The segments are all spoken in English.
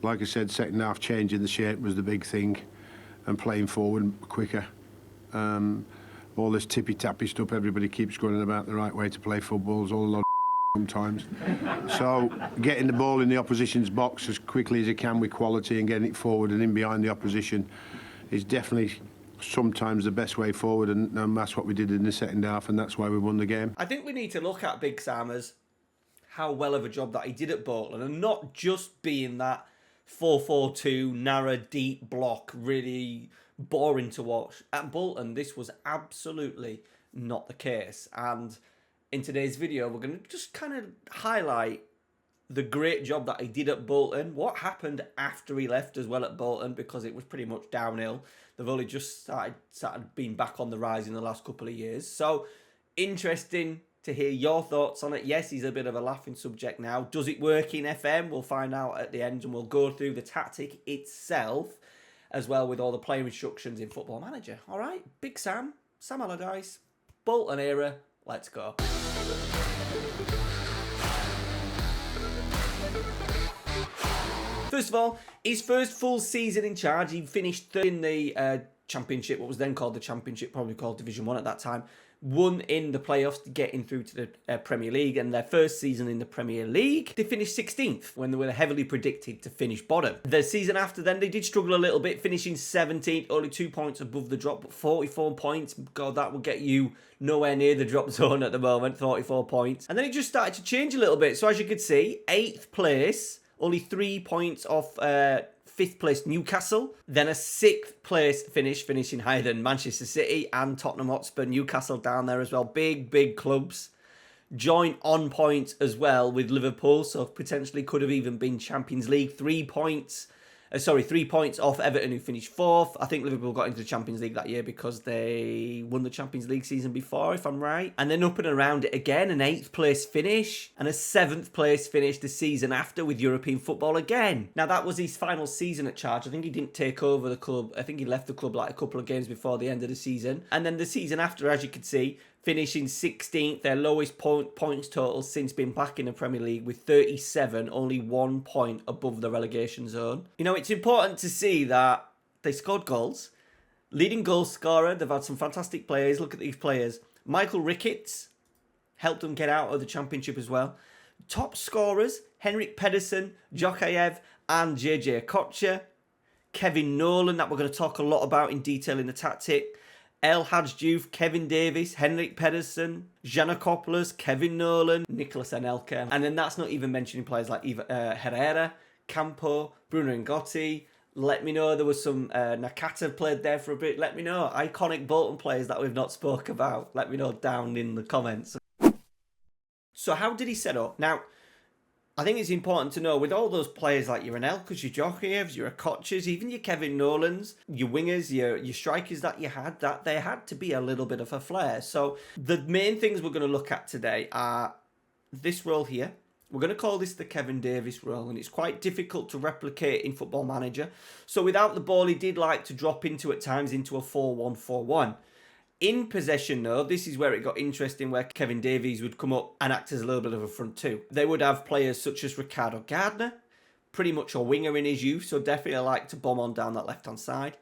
Like I said, second half changing the shape was the big thing, and playing forward quicker. All this tippy-tappy stuff everybody keeps going on about the right way to play football is all a lot of sometimes. So getting the ball in the opposition's box as quickly as you can with quality and getting it forward and in behind the opposition is definitely sometimes the best way forward, and that's what we did in the second half, and that's why we won the game. I think we need to look at Big Sam as how well of a job that he did at Bolton, and not just being that 4-4-2 narrow deep block really boring to watch. At Bolton, this was absolutely not the case, and in today's video we're going to just kind of highlight the great job that he did at Bolton, what happened after he left as well at Bolton, because it was pretty much downhill. They've only just started being back on the rise in the last couple of years. So interesting to hear your thoughts on it. Yes, he's a bit of a laughing subject now. Does it work in FM? We'll find out at the end, and we'll go through the tactic itself as well with all the player instructions in Football Manager. All right, Big Sam, Sam Allardyce, Bolton era, let's go. First of all, his first full season in charge, he finished third in the Championship, what was then called the Championship, probably called Division 1 at that time. Won in the playoffs to get in through to the Premier League, and their first season in the Premier League, they finished 16th when they were heavily predicted to finish bottom. The season after then, they did struggle a little bit, finishing 17th, only 2 points above the drop, but 44 points. God, that will get you nowhere near the drop zone at the moment, 44 points. And then it just started to change a little bit. So as you could see, 8th place, only 3 points off 5th place Newcastle. Then a 6th place finish, finishing higher than Manchester City and Tottenham Hotspur. Newcastle down there as well. Big clubs. Joint on points as well with Liverpool, so potentially could have even been Champions League. 3 points. 3 points off Everton, who finished 4th. I think Liverpool got into the Champions League that year because they won the Champions League season before, if I'm right. And then up and around it again, an 8th place finish and a 7th place finish the season after with European football again. Now, that was his final season at charge. I think he didn't take over the club. I think he left the club like a couple of games before the end of the season. And then the season after, as you can see, finishing 16th, their lowest points total since being back in the Premier League with 37, only 1 point above the relegation zone. You know, it's important to see that they scored goals. Leading goal scorer, they've had some fantastic players. Look at these players. Michael Ricketts helped them get out of the Championship as well. Top scorers, Henrik Pedersen, Djokayev and JJ Okocha. Kevin Nolan, that we're going to talk a lot about in detail in the tactic. El Hadj Diouf, Kevin Davies, Henrik Pedersen, Giannakopoulos, Kevin Nolan, Nicolas Anelka. And then that's not even mentioning players like Herrera, Campo, Bruno Ngotti. Let me know there was some Nakata played there for a bit. Let me know. Iconic Bolton players that we've not spoke about. Let me know down in the comments. So how did he set up? Now, I think it's important to know, with all those players like your Anelkas, your Djokayevs, your Okochas, even your Kevin Nolans, your wingers, your strikers that you had, that they had to be a little bit of a flair. So the main things we're going to look at today are this role here. We're going to call this the Kevin Davies role, and it's quite difficult to replicate in Football Manager. So without the ball, he did like to drop into, at times, into a 4-1-4-1. In possession, though, this is where it got interesting, where Kevin Davies would come up and act as a little bit of a front two. They would have players such as Ricardo Gardner, pretty much a winger in his youth, so definitely like to bomb on down that left-hand side.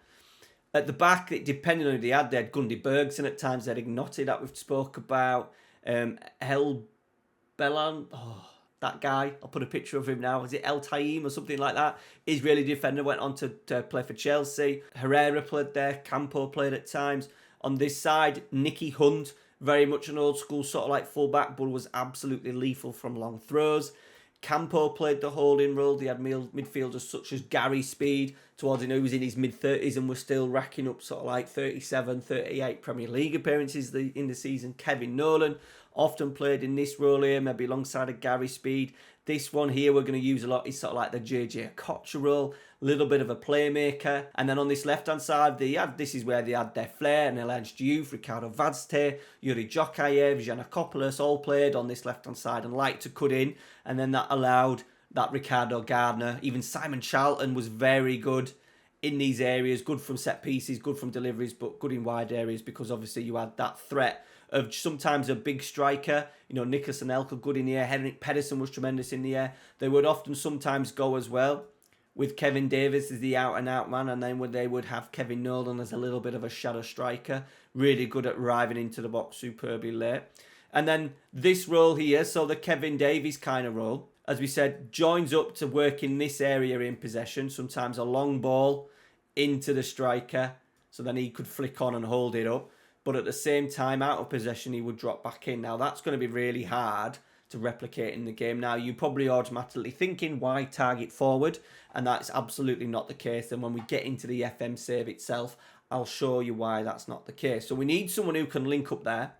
At the back, depending on who they had Gundy Bergson at times, they had Ignotti that we've spoke about, El Bellan, that guy, I'll put a picture of him now, is it El Taim or something like that? Israeli defender, went on to play for Chelsea. Herrera played there, Campo played at times. On this side, Nicky Hunt, very much an old school sort of like fullback, but was absolutely lethal from long throws. Campo played the holding role. They had midfielders such as Gary Speed, towards who was in his mid-30s and was still racking up sort of like 37, 38 Premier League appearances in the season. Kevin Nolan often played in this role here, maybe alongside of Gary Speed. This one here we're going to use a lot is sort of like the JJ Okocha role, a little bit of a playmaker. And then on this left-hand side, this is where they had their flair, and El Hadj Diouf, Ricardo Vazte, Yuri Djokayev, Giannakopoulos all played on this left-hand side and liked to cut in. And then that allowed that Ricardo Gardner, even Simon Charlton was very good in these areas, good from set pieces, good from deliveries, but good in wide areas, because obviously you had that threat of sometimes a big striker. You know, Nicolas Anelka good in the air. Henrik Pedersen was tremendous in the air. They would often sometimes go as well with Kevin Davis as the out-and-out man, and then they would have Kevin Nolan as a little bit of a shadow striker, really good at arriving into the box superbly late. And then this role here, so the Kevin Davies kind of role, as we said, joins up to work in this area in possession, sometimes a long ball into the striker, so then he could flick on and hold it up. But at the same time, out of possession, he would drop back in. Now, that's going to be really hard to replicate in the game. Now, you're probably automatically thinking, why target forward? And that's absolutely not the case. And when we get into the FM save itself, I'll show you why that's not the case. So we need someone who can link up there.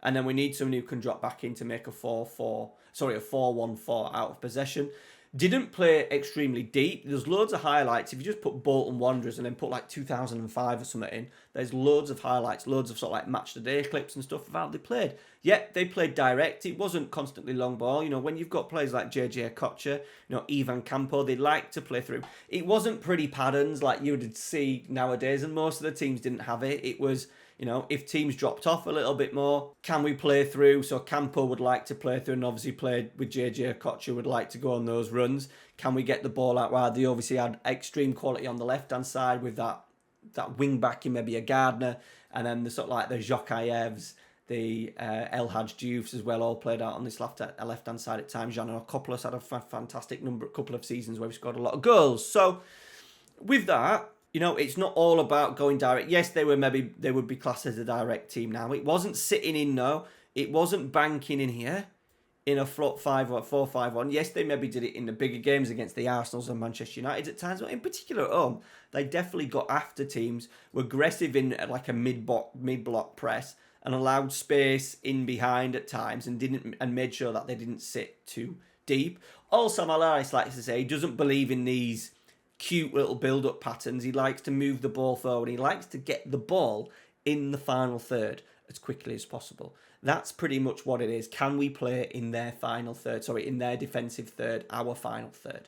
And then we need someone who can drop back in to make a 4-1-4 out of possession. Didn't play extremely deep. There's loads of highlights. If you just put Bolton Wanderers and then put like 2005 or something in, there's loads of highlights, loads of sort of like match of the day clips and stuff of how they played. Yet they played direct. It wasn't constantly long ball. You know, when you've got players like JJ Kocher, you know, Ivan Campo, they like to play through. It wasn't pretty patterns like you would see nowadays, and most of the teams didn't have it. It was, you know, if teams dropped off a little bit more, can we play through? So Campo would like to play through and obviously played with JJ Kocher, would like to go on those runs. Can we get the ball out wide? They obviously had extreme quality on the left-hand side with that wing back in maybe a Gardner, and then the sort of like the Zhokayevs, the El Hadj Dioufs as well, all played out on this left-hand side at times. Jan Okopoulos had a fantastic couple of seasons where he scored a lot of goals. So with that, you know, it's not all about going direct. Yes, they would be classed as a direct team now. It wasn't sitting in, no. It wasn't banking in here in a 4-5-1. Yes, they maybe did it in the bigger games against the Arsenals and Manchester United at times, but in particular at home, they definitely got after teams, were aggressive in like a mid-block press and allowed space in behind at times and made sure that they didn't sit too deep. Also, Allardyce likes to say he doesn't believe in these cute little build-up patterns. He likes to move the ball forward. He likes to get the ball in the final third as quickly as possible. That's pretty much what it is. Can we play in their final third? Sorry, in their defensive third, our final third.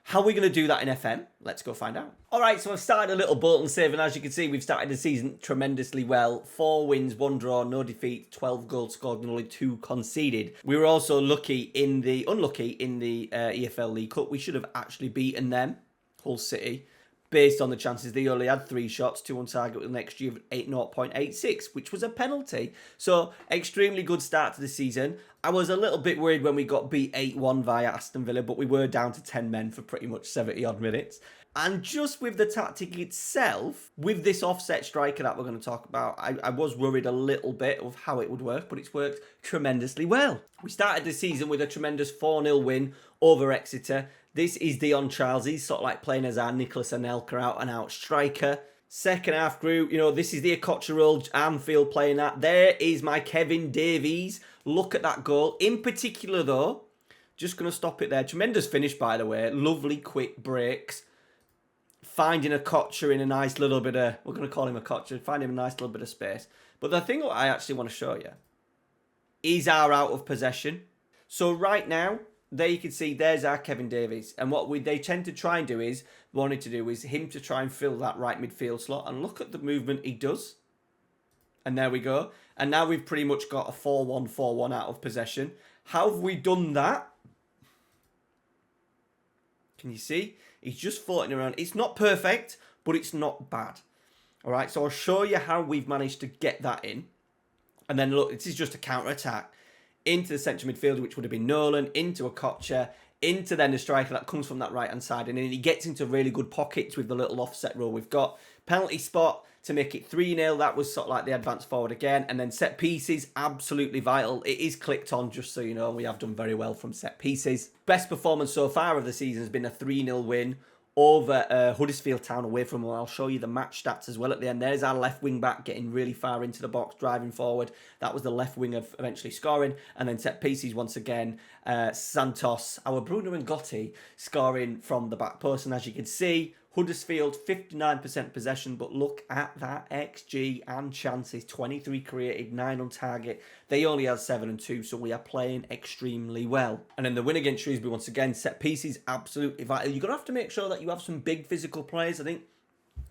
How are we going to do that in FM? Let's go find out. All right, so I've started a little Bolton save, and as you can see, we've started the season tremendously well. 4 wins, 1 draw, no defeat, 12 goals scored, and only 2 conceded. We were also unlucky in the EFL League Cup. We should have actually beaten them, Hull City, based on the chances. They only had 3 shots, 2 on target with an XG of 0.86, which was a penalty. So, extremely good start to the season. I was a little bit worried when we got beat 8-1 via Aston Villa, but we were down to 10 men for pretty much 70-odd minutes. And just with the tactic itself, with this offset striker that we're going to talk about, I was worried a little bit of how it would work, but it's worked tremendously well. We started the season with a tremendous 4-0 win over Exeter. This is Dion Charles. He's sort of like playing as our Nicholas Anelka out-and-out striker. Second half grew. You know, this is the Okocha role, Anfield playing that. There is my Kevin Davies. Look at that goal. In particular, though, just going to stop it there. Tremendous finish, by the way. Lovely quick breaks. Finding Okocha in a nice little bit of... We're going to call him Okocha. Find him a nice little bit of space. But the thing I actually want to show you is our out of possession. So right now, there you can see there's our Kevin Davies. And what they tend to try and do is, wanted to do is him to try and fill that right midfield slot. And look at the movement he does. And there we go. And now we've pretty much got a 4-1-4-1 out of possession. How have we done that? Can you see? He's just floating around. It's not perfect, but it's not bad. All right, so I'll show you how we've managed to get that in. And then look, this is just a counter-attack into the central midfield, which would have been Nolan, into a Kocher, into then the striker that comes from that right-hand side. And then he gets into really good pockets with the little offset roll we've got. Penalty spot to make it 3-0. That was sort of like the advance forward again. And then set pieces, absolutely vital. It is clicked on, just so you know. We have done very well from set pieces. Best performance so far of the season has been a 3-0 win over Huddersfield Town away from home. I'll show you the match stats as well at the end. There's our left wing back getting really far into the box, driving forward. That was the left winger eventually scoring. And then set pieces once again. Santos, our Bruno Ngotti, scoring from the back post. And as you can see, Huddersfield, 59% possession, but look at that XG and chances. 23 created, 9 on target. They only had 7 and 2, so we are playing extremely well. And then the win against Shrewsbury, once again, set pieces, absolutely vital. You're going to have to make sure that you have some big physical players. I think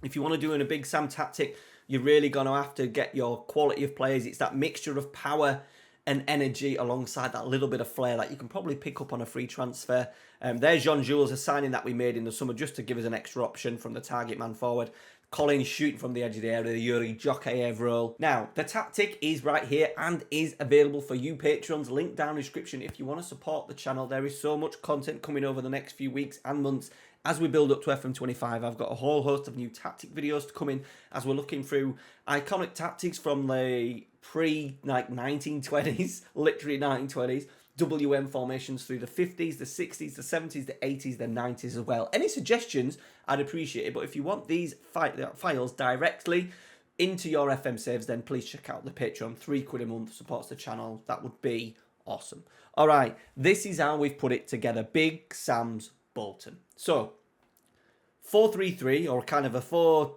if you want to do in a big Sam tactic, you're really going to have to get your quality of players. It's that mixture of power and energy alongside that little bit of flair that you can probably pick up on a free transfer. There's Jean Jules, a signing that we made in the summer just to give us an extra option from the target man forward. Collins shooting from the edge of the area, the Yuri Jokayev role. Now, the tactic is right here and is available for you patrons. Link down in the description if you want to support the channel. There is so much content coming over the next few weeks and months as we build up to FM25. I've got a whole host of new tactic videos to come in as we're looking through iconic tactics from the pre-1920s, literally 1920s. WM formations through the 50s, the 60s, the 70s, the 80s, the 90s as well. Any suggestions, I'd appreciate it. But if you want these files directly into your FM saves, then please check out the Patreon. £3 a month supports the channel. That would be awesome. All right, this is how we've put it together. Big Sam's Bolton. So, 4-3-3, or kind of a 4,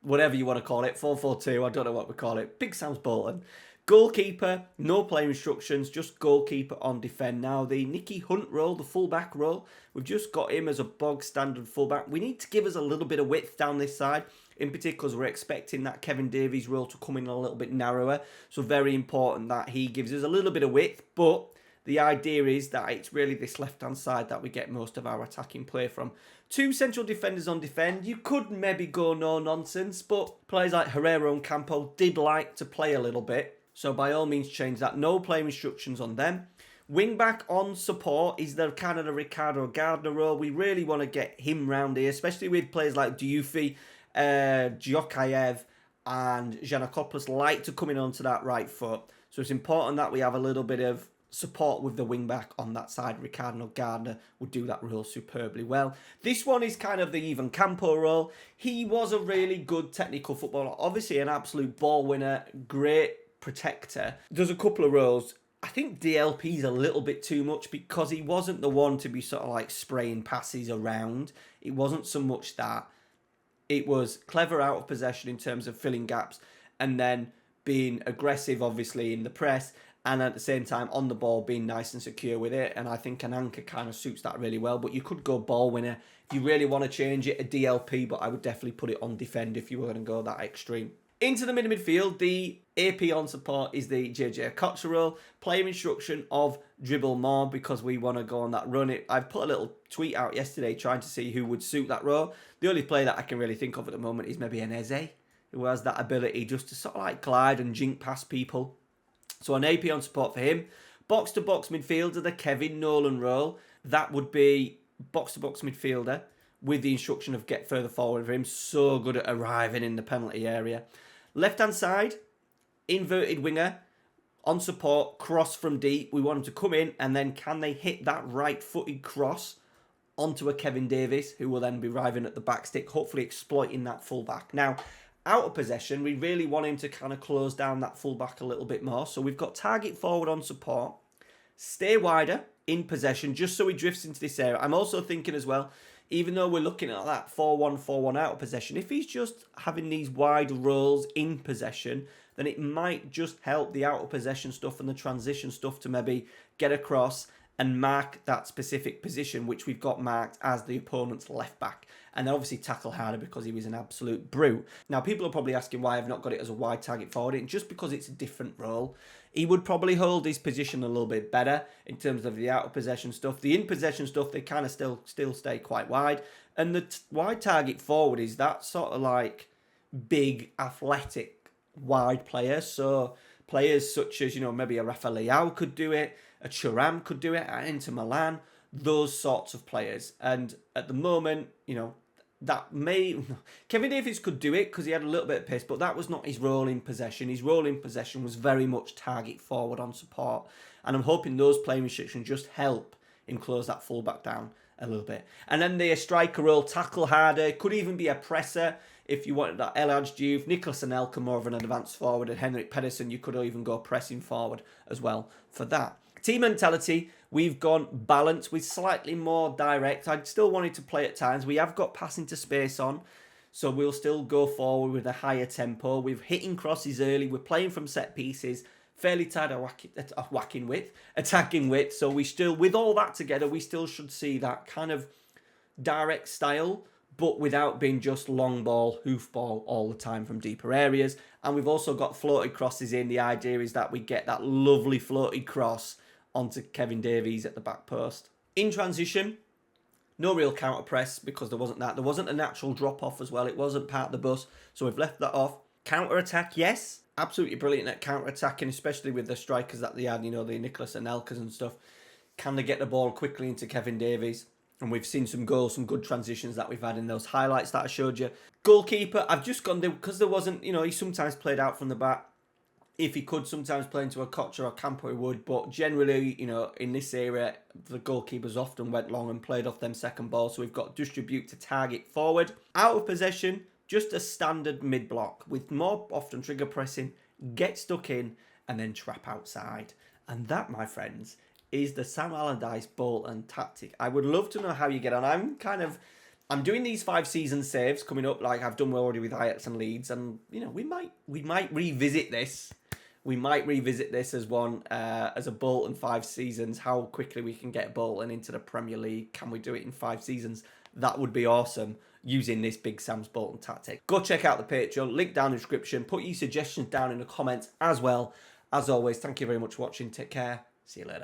whatever you want to call it, 4-4-2, I don't know what we call it. Big Sam's Bolton. Goalkeeper, no player instructions, just goalkeeper on defend. Now, the Nicky Hunt role, the fullback role, we've just got him as a bog standard fullback. We need to give us a little bit of width down this side, in particular because we're expecting that Kevin Davies role to come in a little bit narrower. So very important that he gives us a little bit of width, but the idea is that it's really this left-hand side that we get most of our attacking play from. 2 central defenders on defend. You could maybe go no nonsense, but players like Herrera and Campo did like to play a little bit. So by all means change that. No player instructions on them. Wing back on support is the kind of the Ricardo Gardner role. We really want to get him round here, especially with players like Diouf, Djokayev and Giannakopoulos like to come in onto that right foot. So it's important that we have a little bit of support with the wing back on that side. Ricardo Gardner would do that role superbly well. This one is kind of the Ivan Campo role. He was a really good technical footballer. Obviously an absolute ball winner, great protector. There's a couple of roles. I think DLP's a little bit too much because he wasn't the one to be sort of like spraying passes around. It wasn't so much that. It was clever out of possession in terms of filling gaps and then being aggressive, obviously, in the press, and at the same time on the ball being nice and secure with it. And I think an anchor kind of suits that really well. But you could go ball winner if you really want to change it, a DLP, but I would definitely put it on defend if you were going to go that extreme. Into the midfield, the AP on support is the JJ Okocha role. Player instruction of dribble more because we want to go on that run. I've put a little tweet out yesterday trying to see who would suit that role. The only player that I can really think of at the moment is maybe an Eze, who has that ability just to sort of like glide and jink past people. So an AP on support for him. Box-to-box midfielder, the Kevin Nolan role. That would be box-to-box midfielder with the instruction of get further forward for him. So good at arriving in the penalty area. Left-hand side, inverted winger, on support, cross from deep. We want him to come in, and then can they hit that right-footed cross onto a Kevin Davies, who will then be arriving at the back stick, hopefully exploiting that fullback. Now, out of possession, we really want him to kind of close down that fullback a little bit more. So we've got target forward on support, stay wider in possession, just so he drifts into this area. I'm also thinking as well, even though we're looking at that 4-1-4-1 out of possession, if he's just having these wide rolls in possession, then it might just help the out of possession stuff and the transition stuff to maybe get across and mark that specific position, which we've got marked as the opponent's left back. And then obviously tackle harder because he was an absolute brute. Now, people are probably asking why I've not got it as a wide target forward. It's just because it's a different role. He would probably hold his position a little bit better in terms of the out of possession stuff. The in possession stuff, they kind of still stay quite wide. And the wide target forward is that sort of like big, athletic, wide player. So players such as, maybe a Rafa Leao could do it, a Thuram could do it at Inter Milan, those sorts of players. And at the moment, Kevin Davies could do it because he had a little bit of pace, but that was not his role in possession. His role in possession was very much target forward on support. And I'm hoping those playing restrictions just help him close that fullback down a little bit. And then the striker role, tackle harder, could even be a presser if you wanted that. Allardyce, Nicholas Anelka more of an advanced forward, and Henrik Pedersen, you could even go pressing forward as well for that. Team mentality, we've gone balanced with slightly more direct. I still wanted to play at times. We have got passing to space on, so we'll still go forward with a higher tempo. We're hitting crosses early. We're playing from set pieces, fairly tight attacking width. So we still, with all that together, we still should see that kind of direct style, but without being just long ball, hoof ball all the time from deeper areas. And we've also got floated crosses in. The idea is that we get that lovely floated cross onto Kevin Davies at the back post. In transition, no real counter press because there wasn't that. There wasn't a natural drop off as well. It wasn't part of the bus, so we've left that off. Counter attack, yes. Absolutely brilliant at counter attacking, especially with the strikers that they had, you know, the Nicholas Anelkas and stuff. Can they get the ball quickly into Kevin Davies? And we've seen some goals, some good transitions that we've had in those highlights that I showed you. Goalkeeper, I've just gone there because there wasn't, you know, he sometimes played out from the back. If he could sometimes play into a Koch or a Campo, he would. But generally, you know, in this area, the goalkeepers often went long and played off them second ball. So we've got distribute to target forward. Out of possession, just a standard mid-block with more often trigger pressing, get stuck in, and then trap outside. And that, my friends, is the Sam Allardyce Bolton tactic. I would love to know how you get on. I'm doing these 5 season saves coming up, like I've done already with Ajax and Leeds, and you know we might revisit this. We might revisit this as one as a Bolton 5 seasons. How quickly we can get Bolton into the Premier League? Can we do it in 5 seasons? That would be awesome using this Big Sam's Bolton tactic. Go check out the Patreon, link down in the description. Put your suggestions down in the comments as well. As always, thank you very much for watching. Take care. See you later.